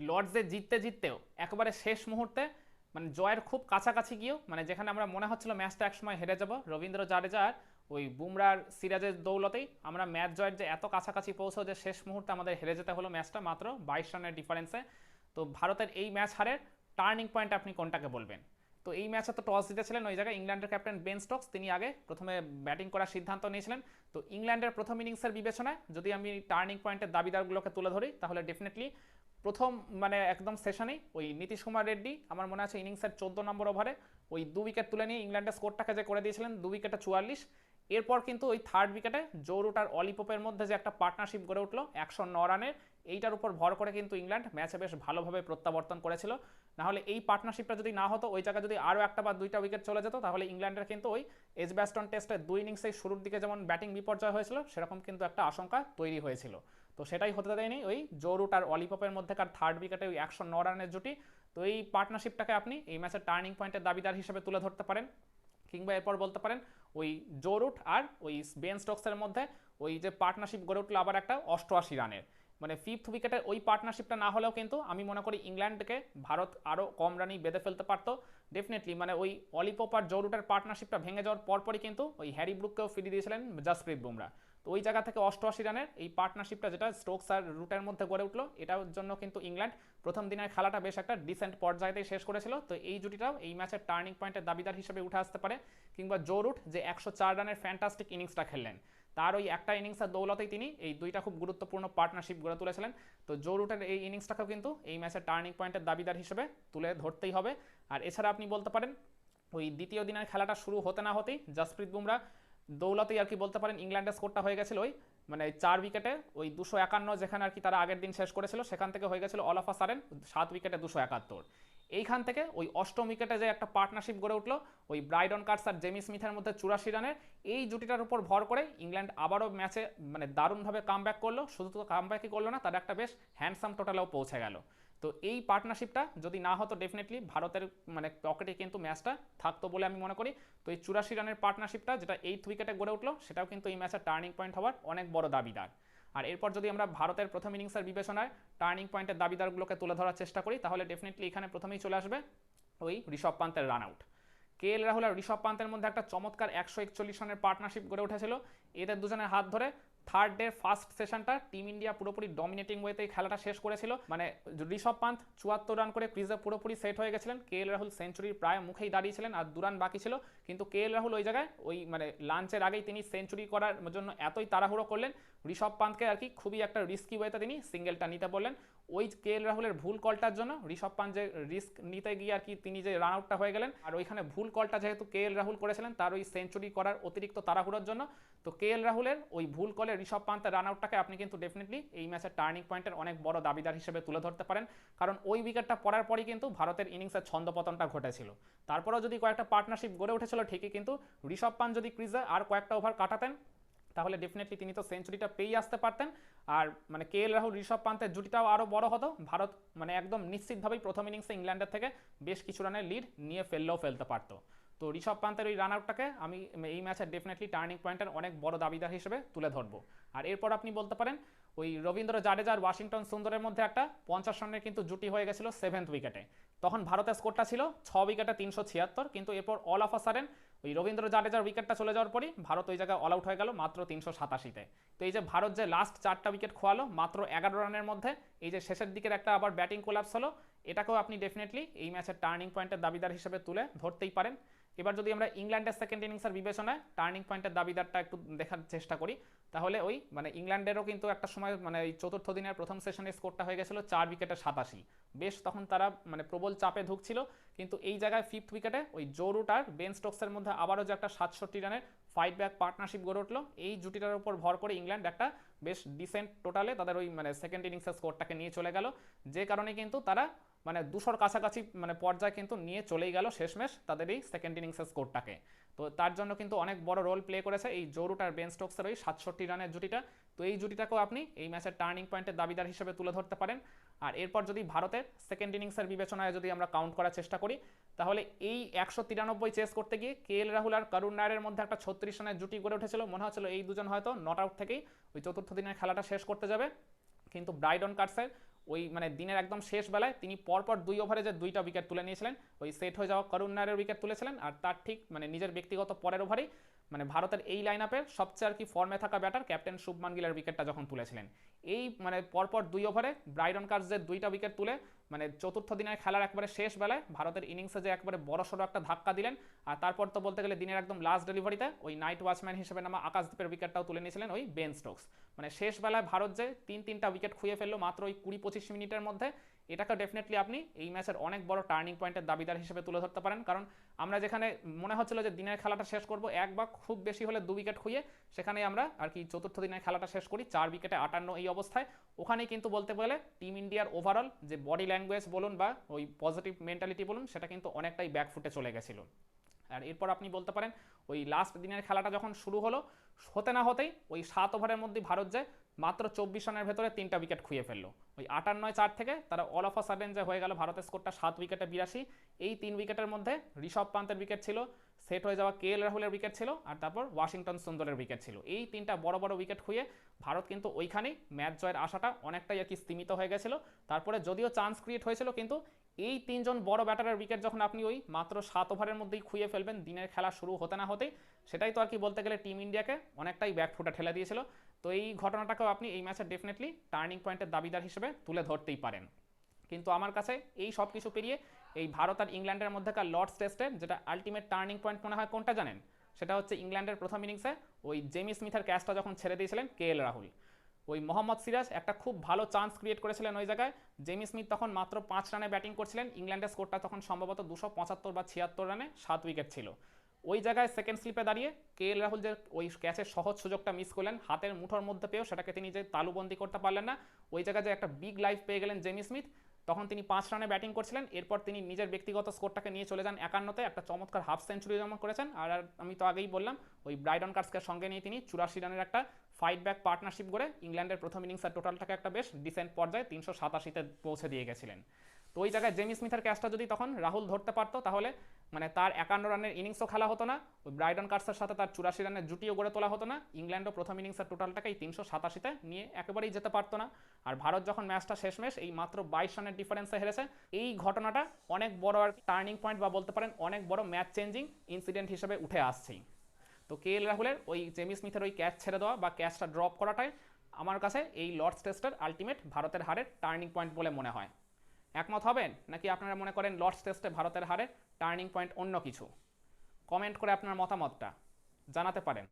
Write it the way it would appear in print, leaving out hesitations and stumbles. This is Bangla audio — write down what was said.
লর্ডসে জিততে জিততেও একেবারে শেষ মুহূর্তে মানে জয়ের খুব কাছাকাছি গিয়েও মানে যেখানে আমরা মনে হচ্ছিল ম্যাচটা একসময় হেরে যাব, রবীন্দ্র জাডেজা আর ওই বুমরার সিরাজের দৌলতেই আমরা ম্যাচ জয়ের যে এত কাছাকাছি পৌঁছেও যে শেষ মুহূর্তে আমাদের হেরে যেতে হলো ম্যাচটা মাত্র 22 রানের ডিফারেন্সে। তো ভারতের এই ম্যাচ হারের টার্নিং পয়েন্ট আপনি কোনটাকে বলবেন? তো এই ম্যাচে তো টস জিতেছিলেন ওই জায়গায় ইংল্যান্ডের ক্যাপ্টেন বেন স্টোকস, তিনি আগে প্রথমে ব্যাটিং করার সিদ্ধান্ত নিয়েছিলেন। তো ইংল্যান্ডের প্রথম ইনিংসের বিবেচনায় যদি আমি টার্নিং পয়েন্টের দাবিদারগুলোকে তুলে ধরি তাহলে ডেফিনেটলি প্রথম মানে একদম সেশনেই ওই নীতিশ কুমার রেড্ডি আমার মনে আছে ইনিংসের 14 নম্বর ওভারে ওই 2 উইকেট তুলে নিয়ে ইংল্যান্ডের স্কোরটাকে যে করে দিয়েছিলেন 2 উইকেটে 44। এরপর কিন্তু ওই থার্ড উইকেটে জো রুট আর অলি পোপের মধ্যে যে একটা পার্টনারশিপ গড়ে উঠলো 109 রানের, এইটার উপর ভর করে কিন্তু ইংল্যান্ড ম্যাচে বেশ ভালোভাবে প্রত্যাবর্তন করেছিল। নাহলে এই পার্টনারশিপটা যদি না হতো ওই জায়গায় যদি আরও একটা বা দুইটা উইকেট চলে যেত তাহলে ইংল্যান্ডের কিন্তু ওই এজব্যাস্টন টেস্টের 2 ইনিংসেই শুরুর দিকে যেমন ব্যাটিং বিপর্যয় হয়েছিল সেরকম কিন্তু একটা আশঙ্কা তৈরি হয়েছিল। তো সেটাই হতে দেয়নি ওই জো রুট আর অলি পোপের মধ্যেকার থার্ড উইকেটে ওই 109 রানের জুটি। তো এই পার্টনারশিপটাকে আপনি এই ম্যাচের টার্নিং পয়েন্টের দাবিদার হিসেবে তুলে ধরতে পারেন। কিংবা এরপর বলতে পারেন ওই জো রুট আর ওই বেন স্টোকসের মধ্যে ওই যে পার্টনারশিপ গড়ে উঠলো আবার একটা 88 রানের, মানে ফিফথ উইকেটের ওই পার্টনারশিপটা না হলেও কিন্তু আমি মনে করি ইংল্যান্ডকে ভারত আরও কম রানই বেঁধে ফেলতে পারতো ডেফিনেটলি। মানে ওই অলিপোপ আর জো রুটের পার্টনারশিপটা ভেঙে যাওয়ার পরপরই কিন্তু ওই হ্যারি ব্রুককেও ফিরিয়ে দিয়েছিলেন জাসপ্রীত বুমরা। তো ওই জায়গা থেকে 88 রানের এই পার্টনারশিপটা যেটা স্টোকস আর রুটের মধ্যে গড়ে উঠলো এটার জন্য কিন্তু ইংল্যান্ড প্রথম দিনের খেলাটা বেশ একটা ডিসেন্ট পর্যায়েতেই শেষ করেছিল। তো এই জুটিটাও এই ম্যাচের টার্নিং পয়েন্টের দাবিদার হিসেবে উঠে আসতে পারে। কিংবা জো রুট যে 104 রানের ফ্যান্টাস্টিক ইনিংসটা খেললেন তার ওই একটা ইনিংসের দৌলতেই তিনি এই দুইটা খুব গুরুত্বপূর্ণ পার্টনারশিপ গড়ে তুলেছিলেন। তো জো রুটের এই ইনিংসটাকেও কিন্তু এই ম্যাচের টার্নিং পয়েন্টের দাবিদার হিসেবে তুলে ধরতেই হবে। আর এছাড়া আপনি বলতে পারেন ওই দ্বিতীয় দিনের খেলাটা শুরু হতে না হতেই জাসপ্রীত বুমরা দৌলতেই আর কি বলতে পারেন ইংল্যান্ডের স্কোরটা হয়ে গেছিল ওই মানে 4 উইকেটে ওই 251, যেখানে আর কি তারা আগের দিন শেষ করেছিল সেখান থেকে হয়ে গেছিল অল অফ আ সাডেন 7 উইকেটে 271। এইখান থেকে ওই অষ্টম উইকেটে যে একটা পার্টনারশিপ গড়ে উঠলো ওই ব্রাইডন কার্স আর জেমি স্মিথের মধ্যে 84 রানের, এই জুটিটার উপর ভর করে ইংল্যান্ড আবারও ম্যাচে মানে দারুণভাবে কামব্যাক করলো। শুধু তো কামব্যাকই করলো না, তার একটা বেশ হ্যান্ডসাম টোটালেও পৌঁছে গেল। তো এই পার্টনারশিপটা যদি না হতো ডেফিনেটলি ভারতের মানে পকেটে কিন্তু ম্যাচটা থাকতো বলে আমি মনে করি। তো এই 84 রানের পার্টনারশিপটা যেটা 8 উইকেটে গড়ে উঠলো সেটাও কিন্তু এই ম্যাচের টার্নিং পয়েন্ট হওয়ার অনেক বড় দাবিদার। আর এরপর যদি আমরা ভারতের প্রথম ইনিংসের বিবেচনায় টার্নিং পয়েন্টের দাবিদারগুলোকে তুলে ধরার চেষ্টা করি তাহলে ডেফিনেটলি এখানে প্রথমেই চলে আসবে ওই ঋষভ পান্তের রান আউট। কে এল রাহুল আর ঋষভ পান্তের মধ্যে একটা চমৎকার 141 রানের পার্টনারশিপ গড়ে উঠেছিল। এদের দুজনের হাত ধরে থার্ড ডে ফার্স্ট সেশনটা টিম ইন্ডিয়া পুরোপুরি ডমিনেটিং ওয়েতেই খেলাটা শেষ করেছিল। মানে ঋষভ পান্ত 74 রান করে ক্রিজে পুরোপুরি সেট হয়ে গেছিলেন, কে এল রাহুল সেঞ্চুরির প্রায় মুখেই দাঁড়িয়েছিলেন আর 2 রান বাকি ছিল। কিন্তু কে এল রাহুল ওই জায়গায় ওই মানে লাঞ্চের আগেই তিনি সেঞ্চুরি করার জন্য এতই তাড়াহুড়ো করলেন ঋষভ পান্তকে আর কি খুবই একটা রিস্কি ওয়েতে তিনি সিঙ্গেলটা নিতে বললেন। ওই কে এল রাহুলের ভুল কলটার জন্য ঋষভ পান্ত যে রিস্ক নিতে গিয়ে আর কি তিনি যে রান আউটটা হয়ে গেলেন, আর ওইখানে ভুল কলটা যেহেতু কে এল রাহুল করেছিলেন তার ওই সেঞ্চুরি করার অতিরিক্ত তাড়াহুড়োর জন্য, তো কে এল রাহুলের ওই ভুল কলে ঋষভ পান্তের রান আউটটাকে আপনি কিন্তু ডেফিনেটলি এই ম্যাচের টার্নিং পয়েন্টের অনেক বড় দাবিদার হিসেবে তুলে ধরতে পারেন। কারণ ওই উইকেটটা পড়ার পরই কিন্তু ভারতের ইনিংসের ছন্দপতনটা ঘটেছিল। তারপরেও যদি কয়েকটা পার্টনারশিপ গড়ে উঠেছিল ঠিকই, কিন্তু ঋষভ পান্ত যদি ক্রিজে আর কয়েকটা ওভার কাটাতেন তাহলে ডেফিনেটলি তিনি তো সেঞ্চুরিটা পেয়ে আসতে পারতেন। আর মানে কে এল রাহুল ঋষভ পান্তের জুটিটাও আরও বড় হতো, ভারত মানে একদম নিশ্চিতভাবেই প্রথম ইনিংসে ইংল্যান্ডের থেকে বেশ কিছু রানের লিড নিয়ে ফেলতে পারতো। তো ঋষভ পান্তের ওই রান আউটটাকে আমি এই ম্যাচের ডেফিনেটলি টার্নিং পয়েন্টের অনেক বড় দাবিদার হিসেবে তুলে ধরবো। আর এরপর আপনি বলতে পারেন ওই রবীন্দ্র জাডেজা আর ওয়াশিংটন সুন্দরের মধ্যে একটা 50 রানের কিন্তু জুটি হয়ে গেছিল 7th উইকেটে। তখন ভারতের স্কোরটা ছিল 6 উইকেটে 376, কিন্তু এরপর অল অফ আ সাডেন ওই রবীন্দ্র জাডেজার উইকেটটা চলে যাওয়ার পরই ভারত ওই জায়গায় অল আউট হয়ে গেল মাত্র 387-তে। তো এই যে ভারত যে লাস্ট 4টা উইকেট খোয়ালো মাত্র 11 রানের মধ্যে, এই যে শেষের দিকের একটা আবার ব্যাটিং কোলাপস হলো, এটাকেও আপনি ডেফিনেটলি এই ম্যাচের টার্নিং পয়েন্টের দাবিদার হিসেবে তুলে ধরতেই পারেন। এবার যদি আমরা ইংল্যান্ডের সেকেন্ড ইনিংসের বিবেচনায় টার্নিং পয়েন্টের দাবিদারটা একটু দেখার চেষ্টা করি তাহলে ওই মানে ইংল্যান্ডেরও কিন্তু একটা সময় মানে এই চতুর্থ দিনের প্রথম সেশনের স্কোরটা হয়ে গেছিল 4 উইকেটে 87, বেশ তখন তারা মানে প্রবল চাপে ঢুকছিল। কিন্তু এই জায়গায় 5th উইকেটে ওই জো রুট আর বেন স্টোকসের মধ্যে আবারও যে একটা 67 রানের ফাইট ব্যাক পার্টনারশিপ গড়ে উঠলো, এই জুটিটার উপর ভর করে ইংল্যান্ড একটা বেশ ডিসেন্ট টোটালে তাদের ওই মানে সেকেন্ড ইনিংসের স্কোরটাকে নিয়ে চলে গেল, যে কারণে কিন্তু তারা মানে 200-র কাছাকাছি মানে পর্যায়ে কিন্তু নিয়ে চলেই গেল শেষমেশ তাদের এই সেকেন্ড ইনিংসের স্কোরটাকে। তো তার জন্য কিন্তু অনেক বড় রোল প্লে করেছে এই জো রুট আর বেন স্টোকসের ওই 67 রানের জুটিটা। তো এই জুটিটাকেও আপনি এই ম্যাচের টার্নিং পয়েন্টের দাবিদার হিসেবে তুলে ধরতে পারেন। আর এরপর যদি ভারতের সেকেন্ড ইনিংসের বিবেচনায় যদি আমরা কাউন্ট করার চেষ্টা করি তাহলে এই 193 চেস করতে গিয়ে কে এল রাহুল আর করুণ নায়ারের মধ্যে একটা 36 রানের জুটি গড়ে উঠেছিল, মনে হচ্ছিল এই দুজন হয়তো নট আউট থেকেই ওই চতুর্থ দিনের খেলাটা শেষ করতে যাবে। কিন্তু ব্রাইডন কার্সের ওই মানে দিনের একদম শেষ বেলায় তিনি পরপর 2 ওভারে যে 2টা উইকেট তুলে নিয়েছিলেন, ওই সেট হয়ে যাওয়া করুণ নায়ারের উইকেট তুলেছিলেন, আর তার ঠিক মানে নিজের ব্যক্তিগত পরের ওভারেই মানে ভারতের এই লাইন আপের সবচেয়ে আর কি ফর্মে থাকা ব্যাটার ক্যাপ্টেন শুভমান গিলের উইকেটটা যখন তুলেছিলেন, এই মানে পরপর 2 ওভারে ব্রাইডন কার্সের 2টা উইকেট তুলে মানে চতুর্থ দিনের খেলার একবারে শেষ বেলায় ভারতের ইনিংসে যে একবারে বড়সড় একটা ধাক্কা দিলেন। আর তারপর তো বলতে গেলে দিনের একদম লাস্ট ডেলিভারিতে ওই নাইট ওয়াচম্যান হিসেবে নামা আকাশদীপের উইকেটটাও তুলে নিয়েছিলেন ওই বেন স্টোকস। মানে শেষ বেলায় ভারত যে তিনটা উইকেট খুঁয়ে ফেললো মাত্র ওই 20-25 মিনিটের মধ্যে, এটাকে ডেফিনেটলি আপনি এই ম্যাচের অনেক বড় টার্নিং পয়েন্টের দাবিদার হিসেবে তুলে ধরতে পারেন। কারণ আমরা যেখানে মনে হচ্ছিল যে দিনের খেলাটা শেষ করব 1 বা খুব বেশি হলে 2 উইকেট খুঁয়ে, সেখানে আমরা আর কি চতুর্থ দিনের খেলাটা শেষ করি 4 উইকেটে 58 এই অবস্থায়। ওখানেই কিন্তু বলতে গেলে টিম ইন্ডিয়ার ওভারঅল যে বডি ল্যাঙ্গুয়েজ বলুন বা ওই পজিটিভ মেন্টালিটি বলুন, সেটা কিন্তু অনেকটাই ব্যাকফুটে চলে গেছিলো। আর এরপর আপনি বলতে পারেন ওই লাস্ট দিনের খেলাটা যখন শুরু হলো, হতে না হতেই ওই 7 ওভারের মধ্যে ভারত যে মাত্র 24 রানের ভেতরে 3টা উইকেট খুঁয়ে ফেললো। ওই 58-4 থেকে তারা অল অফ আ সাডেন যে হয়ে গেল ভারতের স্কোরটা 7 উইকেটে 82। এই 3 উইকেটের মধ্যে ঋষভ পান্তের উইকেট ছিল, সেট হয়ে যাওয়া KL রাহুলের উইকেট ছিল, আর তারপর ওয়াশিংটন সুন্দরের উইকেট ছিল। এই 3টা বড় বড় উইকেট খুঁয়ে ভারত কিন্তু ওইখানেই ম্যাচ জয়ের আশাটা অনেকটাই আর কি স্তীমিত হয়ে গেছিল। তারপরে যদিও চান্স ক্রিয়েট হয়েছিল, কিন্তু এই 3জন বড় ব্যাটারের উইকেট যখন আপনি ওই মাত্র 7 ওভারের মধ্যেই খুঁয়ে ফেলবেন দিনের খেলা শুরু হতে না হতেই, সেটাই তো আর কি বলতে গেলে টিম ইন্ডিয়াকে অনেকটাই ব্যাকফুটে ঠেলে দিয়েছিল। তো এই ঘটনাটাকেও আপনি এই ম্যাচে ডেফিনেটলি টার্নিং পয়েন্টের দাবিদার হিসেবে তুলে ধরতেই পারেন। কিন্তু আমার কাছে এই সব কিছু পেরিয়ে এই ভারত আর ইংল্যান্ডের মধ্যেকার লর্ডস টেস্টে যেটা আলটিমেট টার্নিং পয়েন্ট মনে হয় কোনটা জানেন? সেটা হচ্ছে ইংল্যান্ডের প্রথম ইনিংসে ওই জেমি স্মিথের ক্যাচটা যখন ছেড়ে দিয়েছিলেন KL রাহুল। ওই মোহাম্মদ সিরাজ একটা খুব ভালো চান্স ক্রিয়েট করেছিলেন ওই জায়গায়। জেমি স্মিথ তখন মাত্র 5 রানে ব্যাটিং করছিলেন, ইংল্যান্ডের স্কোরটা তখন সম্ভবত 275 বা 76 রানে 7 উইকেট ছিল। ওই জায়গায় সেকেন্ড স্লিপে দাঁড়িয়ে KL রাহুল যে ওই ক্যাচের সহজ সুযোগটা মিস করলেন, হাতের মুঠোর মধ্যে পেয়েও সেটাকে তিনি যে তালুবন্দি করতে পারলেন না, ওই জায়গায় যে একটা বিগ লাইফ পেয়ে গেলেন জেমি স্মিথ। তখন তিনি 5 রানে ব্যাটিং করছিলেন, এরপর তিনি নিজের ব্যক্তিগত স্কোরটাকে নিয়ে চলে যান 51-তে, একটা চমৎকার হাফ সেঞ্চুরি যেমন করেছেন। আর আমি তো আগেই বললাম ওই ব্রাইডন কার্সকে সঙ্গে নিয়ে তিনি 84 রানের একটা ফাইট ব্যাক পার্টনারশিপ করে ইংল্যান্ডের প্রথম ইনিংসের টোটালটাকে একটা বেশ ডিসেন্ট পর্যায়ে 387-তে পৌঁছে দিয়ে গেছিলেন। তো ওই জায়গায় জেমি স্মিথের ক্যাচটা যদি তখন রাহুল ধরতে পারতো, তাহলে মানে তার 51 রানের ইনিংসও খেলা হতো না, ওই ব্রাইডন কার্সের সাথে তার 84 রানের জুটিও গড়ে তোলা হতো না, ইংল্যান্ডও প্রথম ইনিংসের টোটালটাকে এই 387-তে নিয়ে একেবারেই যেতে পারতো না। আর ভারত যখন ম্যাচটা শেষমেশ এই মাত্র 22 রানের ডিফারেন্সে হেরেছে, এই ঘটনাটা অনেক বড় আর টার্নিং পয়েন্ট বা বলতে পারেন অনেক বড় ম্যাচ চেঞ্জিং ইনসিডেন্ট হিসেবে উঠে আসছেই। তো KL রাহুলের ওই জেমি স্মিথের ওই ক্যাচ ছেড়ে দেওয়া বা ক্যাচটা ড্রপ করাটাই আমার কাছে এই লর্ডস টেস্টের আলটিমেট ভারতের হারের টার্নিং পয়েন্ট বলে মনে হয়। একমত হবেন নাকি আপনারা মনে করেন লর্ডস টেস্টে ভারতের হারের টার্নিং পয়েন্ট অন্য কিছু? কমেন্ট করে আপনার মতামতটা জানাতে পারেন।